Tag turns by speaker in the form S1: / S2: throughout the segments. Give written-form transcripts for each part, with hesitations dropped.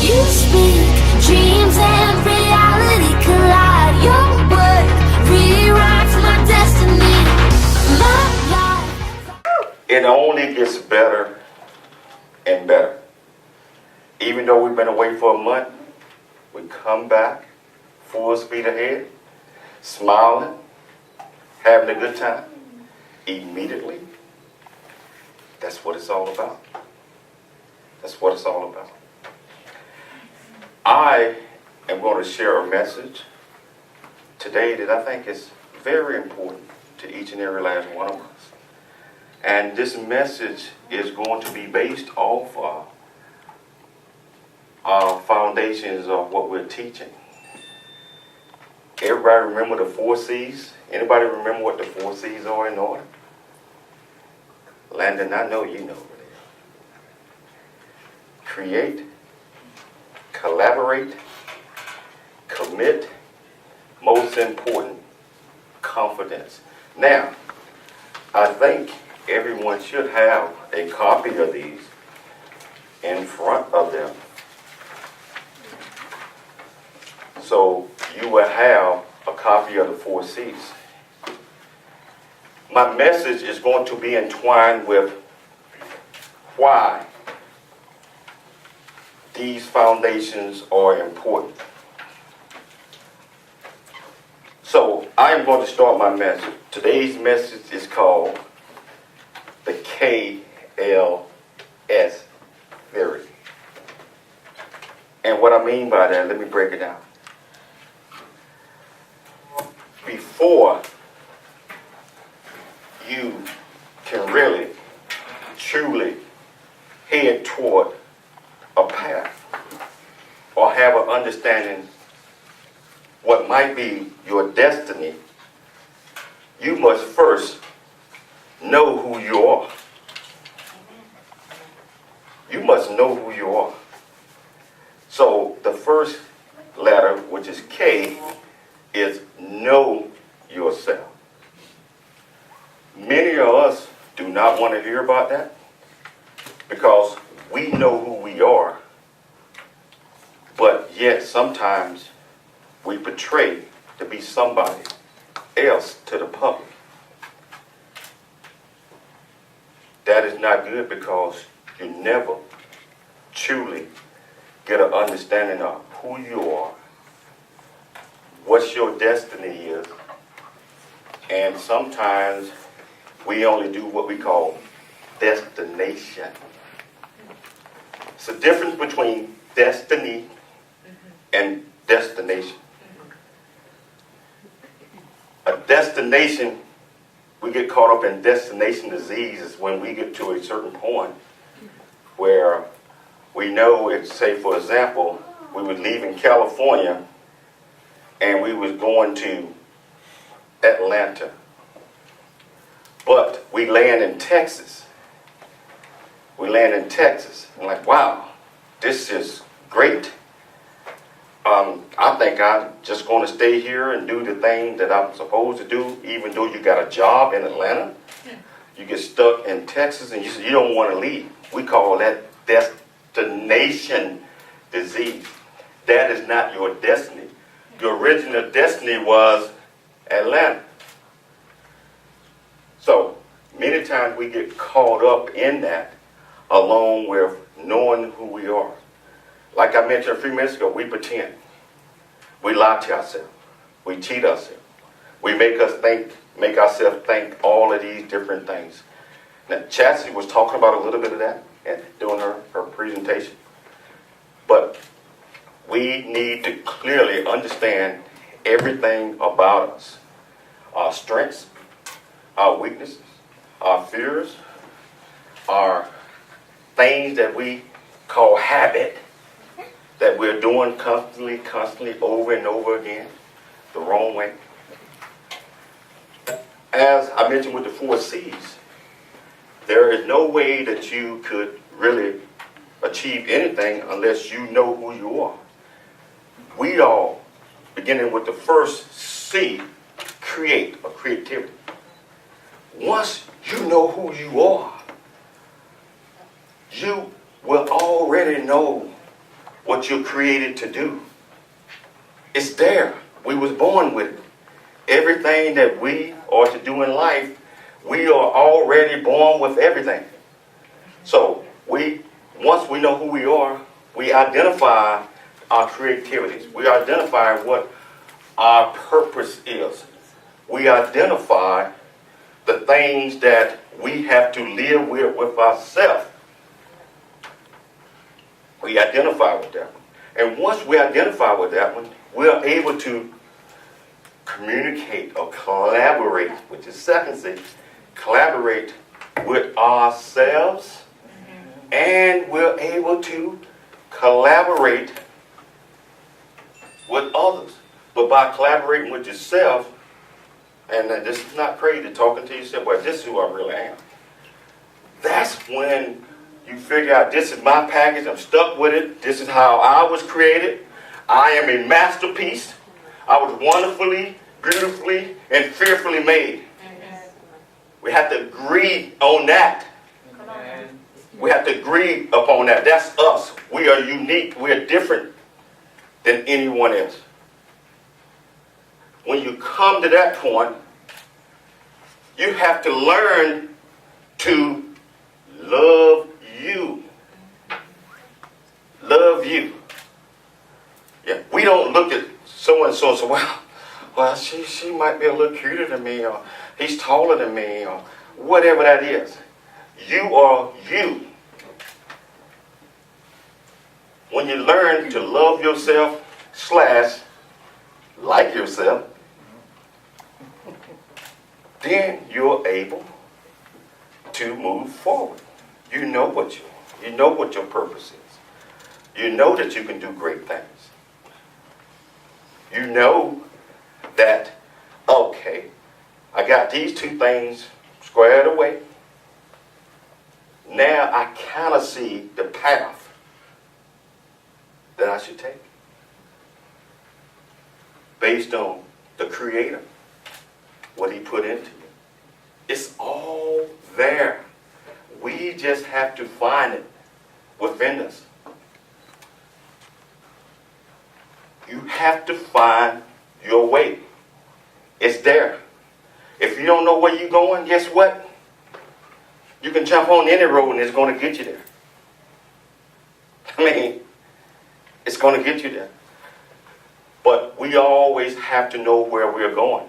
S1: You speak, dreams and reality collide. Your word rewrites my destiny, my life.
S2: It only gets better and better. Even though we've been away for a month, we come back full speed ahead, smiling, having a good time, immediately. That's what it's all about. That's what it's all about. I am going to share a message today that I think is very important to each and every last one of us. And this message is going to be based off our foundations of what we're teaching. Everybody remember the 4 C's? Anybody remember what the 4 C's are in order? Landon, I know you know what they are. Create, collaborate, commit, most important, confidence. Now, I think everyone should have a copy of these in front of them. So you will have a copy of the 4 C's. My message is going to be entwined with why these foundations are important. So I am going to start my message. Today's message is called the KLS theory. And what I mean by that, let me break it down. Before you can really, truly head toward a path or have an understanding what might be your destiny, you must first know who you are. You must know who you are. So the first letter, which is K, is know yourself. Many of us do not want to hear about that because we know who we are, but yet sometimes we portray to be somebody else to the public. That is not good because you never truly get an understanding of who you are, what your destiny is, and sometimes we only do what we call destination. It's a difference between destiny and destination. A destination, we get caught up in destination diseases when we get to a certain point where we know it's, say for example, we were leaving California and we was going to Atlanta. But we land in Texas. We land in Texas. I'm like, wow, this is great. I think I'm just going to stay here and do the thing that I'm supposed to do, even though you got a job in Atlanta. You get stuck in Texas and you don't want to leave. We call that destination disease. That is not your destiny. Your original destiny was Atlanta. So many times we get caught up in that along with knowing who we are. Like I mentioned a few minutes ago, we pretend. We lie to ourselves. We cheat ourselves. We make ourselves think all of these different things. Now, Chastity was talking about a little bit of that and doing her presentation. But we need to clearly understand everything about us. Our strengths, our weaknesses, our fears, our things that we call habit, that we're doing constantly, over and over again, the wrong way. As I mentioned with the 4 C's, there is no way that you could really achieve anything unless you know who you are. We all, beginning with the first C, create, or creativity. Once you know who you are, you will already know what you're created to do. It's there. We was born with it. Everything that we are to do in life, we are already born with everything. So once we know who we are, we identify our creativities. We identify what our purpose is. We identify the things that we have to live with ourselves. We identify with that one. And once we identify with that one, we are able to communicate or collaborate, which is second C, collaborate with ourselves, and we're able to collaborate with others. But by collaborating with yourself, and this is not crazy, talking to yourself, well, this is who I really am. That's when you figure out, this is my package, I'm stuck with it, this is how I was created, I am a masterpiece, I was wonderfully, beautifully, and fearfully made. We have to agree on that. We have to agree upon that. That's us. We are unique. We are different than anyone else. When you come to that point, you have to learn to love you. Love you. Yeah, we don't look at so-and-so and say, well, she might be a little cuter than me, or he's taller than me, or whatever that is. You are you. When you learn to love yourself / like yourself, then you're able to move forward. You know what your purpose is. You know that you can do great things. You know that, okay, I got these two things squared away. Now I kind of see the path that I should take based on the Creator, what He put into you. It's all there. We just have to find it within us. You have to find your way. It's there. If you don't know where you're going, guess what? You can jump on any road and it's going to get you there. I mean, it's going to get you there. But we always have to know where we're going.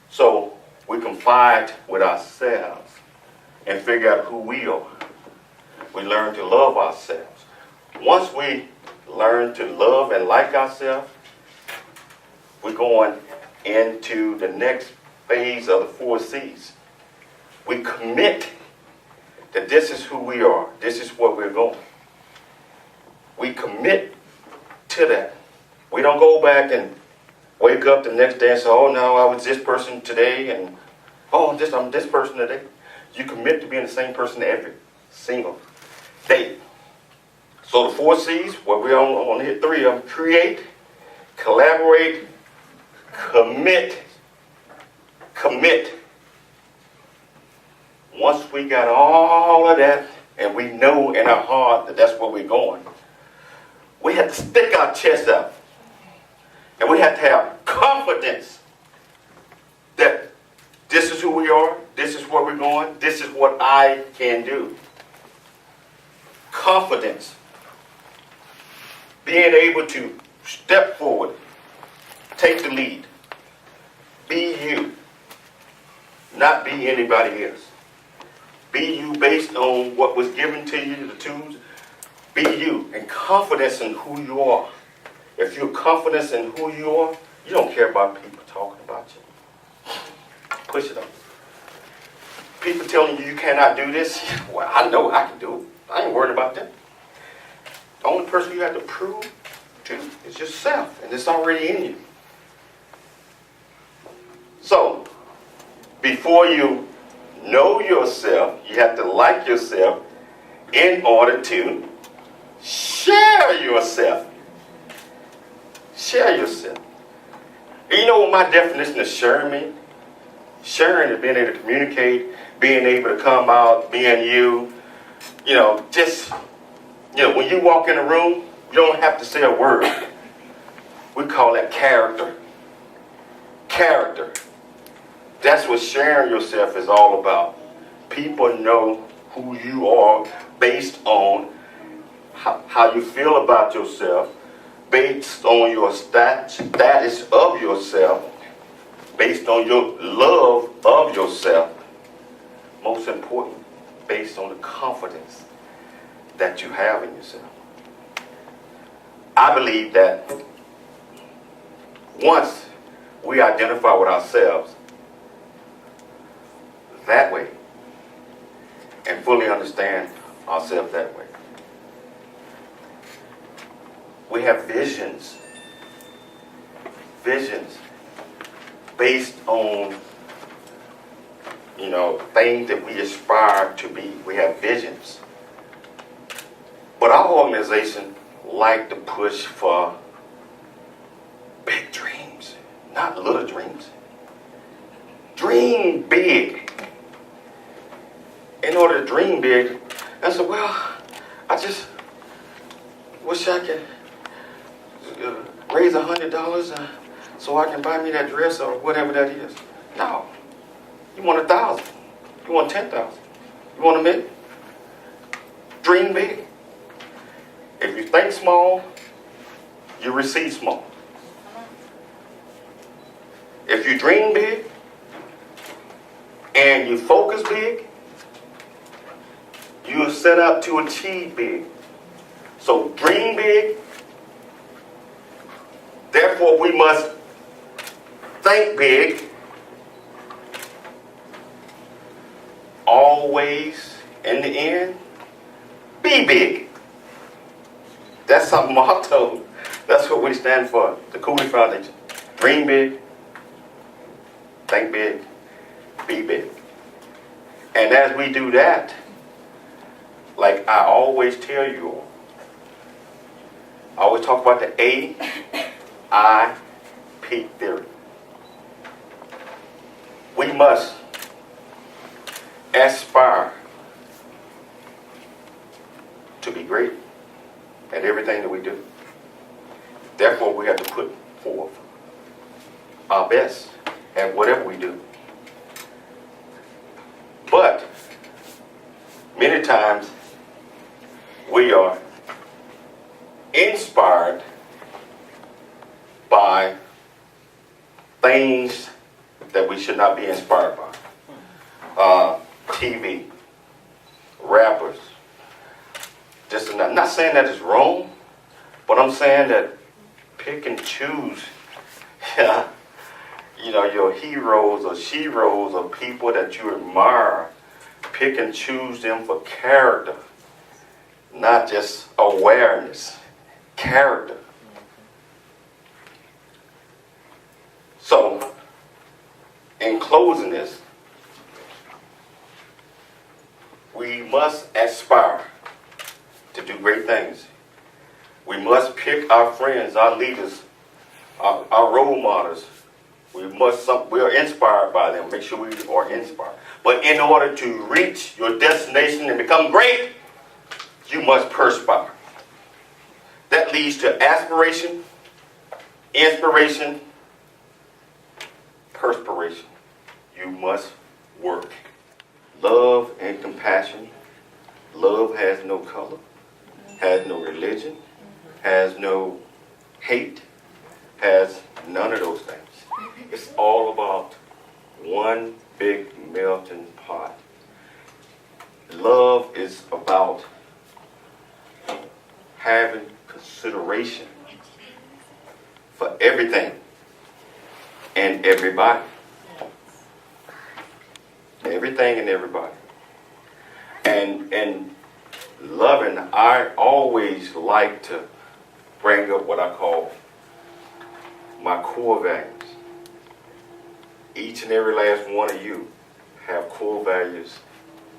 S2: So we confide with ourselves and figure out who we are. We learn to love ourselves. Once we learn to love and like ourselves, we're going into the next phase of the 4 C's. We commit that this is who we are. This is where we're going. We commit to that. We don't go back and wake up the next day and say, oh, no, I was this person today, and I'm this person today. You commit to being the same person every single day. So the 4 C's, well, we're on to hit 3 of them. Create, collaborate, commit. Commit. Once we got all of that, and we know in our heart that that's where we're going, we have to stick our chest out. And we have to have confidence that this is who we are, this is where we're going, this is what I can do. Confidence. Being able to step forward, take the lead. Be you, not be anybody else. Be you based on what was given to you, the tools. Be you, and confidence in who you are. If you're confident in who you are, you don't care about people talking about you. Push it up. People telling you cannot do this, well, I know I can do it. I ain't worried about that. The only person you have to prove to is yourself, and it's already in you. So, before you know yourself, you have to like yourself in order to share yourself. Share yourself. And you know what my definition of sharing means? Sharing is being able to communicate, being able to come out, being you, just Yeah, when you walk in a room, you don't have to say a word. We call that character. Character. That's what sharing yourself is all about. People know who you are based on how you feel about yourself, based on your status of yourself, based on your love of yourself. Most important, based on the confidence that you have in yourself. I believe that once we identify with ourselves that way and fully understand ourselves that way, we have visions based on, things that we aspire to be. We have visions. But our organization like to push for big dreams, not little dreams. Dream big. In order to dream big, I said, well, I just wish I could raise $100 so I can buy me that dress or whatever that is. No. You want 1,000. You want 10,000. You want $1 million. Dream big. If you think small, you receive small. If you dream big and you focus big, you are set up to achieve big. So dream big. Therefore, we must think big. Always, in the end, be big. That's our motto. That's what we stand for, the Cooley Foundation. Dream big, think big, be big. And as we do that, like I always tell you all, I always talk about the AIP theory. We must aspire to be great at everything that we do. Therefore, we have to put forth our best at whatever we do. But many times we are inspired by things that we should not be inspired by. TV, rappers. I'm not saying that it's wrong, but I'm saying that pick and choose, your heroes or sheroes or people that you admire. Pick and choose them for character, not just awareness. Character. So, in closing this, we must aspire to do great things. We must pick our friends, our leaders, our role models. We are inspired by them. Make sure we are inspired. But in order to reach your destination and become great, you must perspire. That leads to aspiration, inspiration, perspiration. You must work. Love and compassion. Love has no color, has no religion, has no hate, has none of those things. It's all about one big melting pot. Love is about having consideration for everything and everybody. Everything and everybody. And loving, I always like to bring up what I call my core values. Each and every last one of you have core values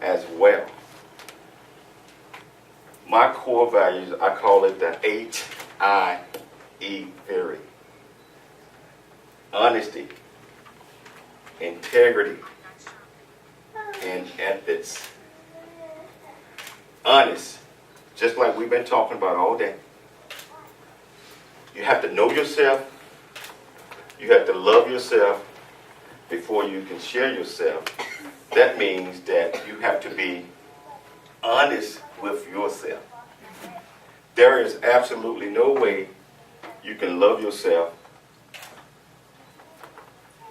S2: as well. My core values, I call it the HIE theory. Honesty, integrity, and ethics. Honest, just like we've been talking about all day. You have to know yourself. You have to love yourself before you can share yourself. That means that you have to be honest with yourself. There is absolutely no way you can love yourself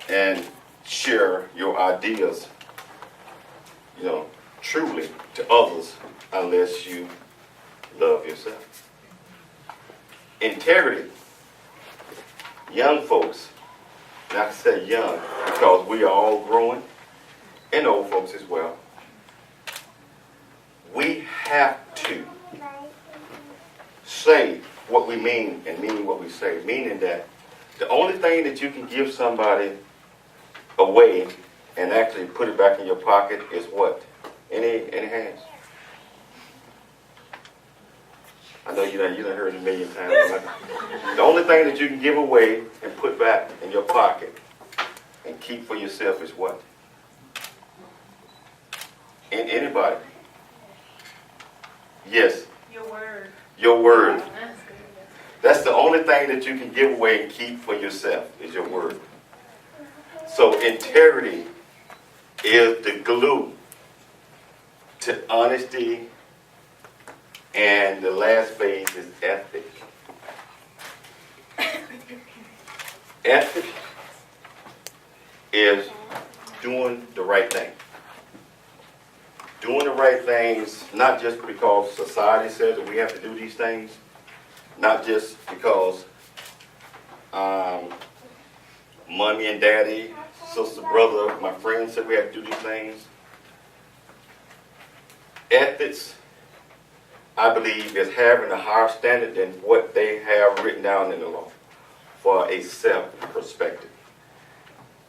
S2: and share your ideas, truly to others unless you love yourself. Integrity. Young folks, and I say young because we are all growing, and old folks as well. We have to say what we mean and mean what we say. Meaning that the only thing that you can give somebody away and actually put it back in your pocket is what? Any hands? I know you done heard it a million times. The only thing that you can give away and put back in your pocket and keep for yourself is what? Anybody? Yes.
S3: Your word.
S2: Your word. That's the only thing that you can give away and keep for yourself is your word. So integrity is the glue to honesty, and the last phase is ethic. Ethic is doing the right thing. Doing the right things, not just because society says that we have to do these things, not just because mommy and daddy, sister, brother, my friends said we have to do these things. Ethics, I believe, is having a higher standard than what they have written down in the law for a self-perspective.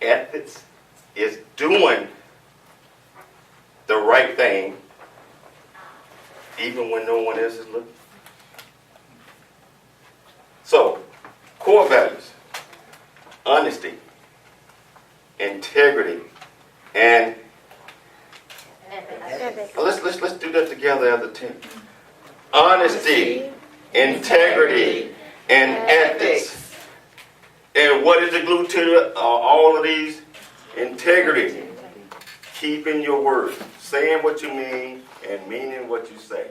S2: Ethics is doing the right thing even when no one else is looking. So, core values: honesty, integrity, and let's do that together as a team. Honesty, integrity, and ethics. And what is the glue to all of these? Integrity. Keeping your word. Saying what you mean and meaning what you say.